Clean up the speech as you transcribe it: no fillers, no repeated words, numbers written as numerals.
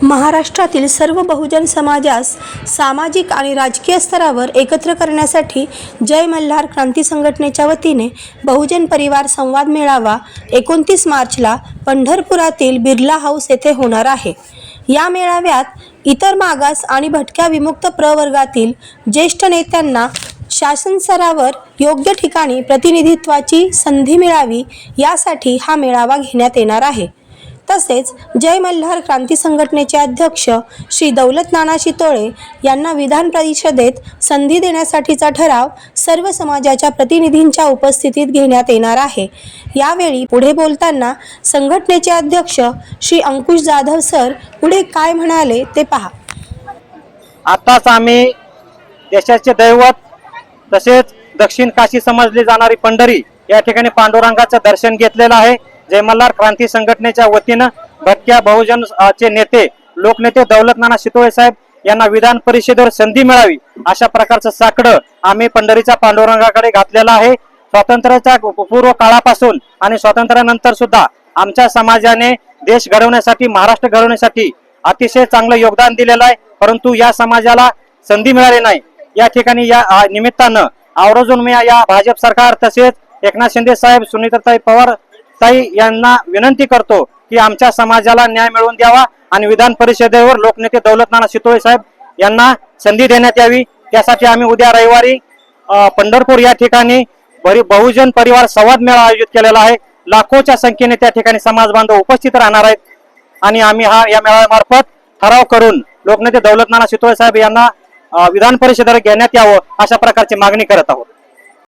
महाराष्ट्रातील सर्व बहुजन समाजास सामाजिक आणि राजकीय स्तरावर एकत्र करण्यासाठी जय मल्हार क्रांती संघटनेच्या वतीने बहुजन परिवार संवाद मेळावा 29 मार्चला पंढरपुरातील बिर्ला हाऊस येथे होणार आहे। या मेळाव्यात इतर मागास आणि भटक्या विमुक्त प्रवर्गातील ज्येष्ठ नेत्यांना शासन स्तरावर योग्य ठिकाणी प्रतिनिधित्वाची संधी मिळावी यासाठी हा मेळावा घेण्यात येणार आहे। तसेच जय मल्हार क्रांती संघटनेचे अध्यक्ष श्री दौलत नाना शितोळे यांना विधान परिषदेत संधी देण्यासाठीचा ठराव सर्व समाजाच्या प्रतिनिधींच्या उपस्थितीत घेण्यात येणार आहे। यावेळी पुढे बोलताना संघटनेचे अध्यक्ष श्री अंकुश जाधव सर पुढे काय म्हणाले ते पहा। आताच आम्ही देशाचे दैवत तसेच दक्षिण काशी समजली जाणारी पंढरी या ठिकाणी पांडुरंगाचं दर्शन घेतलेलं आहे। जय मल्हार क्रांती संघटनेच्या वतीनं भटक्या बहुजनचे नेते लोकनेते दौलत नाना शितोळे साहेब यांना विधान परिषदेवर संधी मिळावी अशा प्रकारचं साकडं आम्ही पंढरीच्या पांडुरंगाकडे घातलेलं आहे। स्वातंत्र्याच्या पूर्व काळापासून आणि स्वातंत्र्यानंतर सुद्धा आमच्या समाजाने देश घडवण्यासाठी महाराष्ट्र घडवण्यासाठी अतिशय चांगलं योगदान दिलेलं आहे, परंतु या समाजाला संधी मिळाली नाही। या ठिकाणी या निमित्तानं आवर्जून मी या भाजप सरकार तसेच एकनाथ शिंदे साहेब सुनीताताई पवार ताई यांना विनंती करतो की आमच्या समाजाला न्याय मिळवून द्यावा आणि विधान परिषदेवर लोकनेते दौलत नाना शितोळे साहेब यांना संधी देण्यात यावी। त्यासाठी आम्ही उद्या रविवारी पंढरपूर या ठिकाणी बहुजन परिवार संवाद मेळावा आयोजित केलेला आहे। लाखोच्या संख्येने त्या ठिकाणी समाज बांधव उपस्थित राहणार आहेत आणि आम्ही या मेळाव्यामार्फत ठराव करून लोकनेते दौलत नाना शितोळे साहेब यांना विधान परिषदेवर घेण्यात यावं अशा प्रकारची मागणी करत आहोत।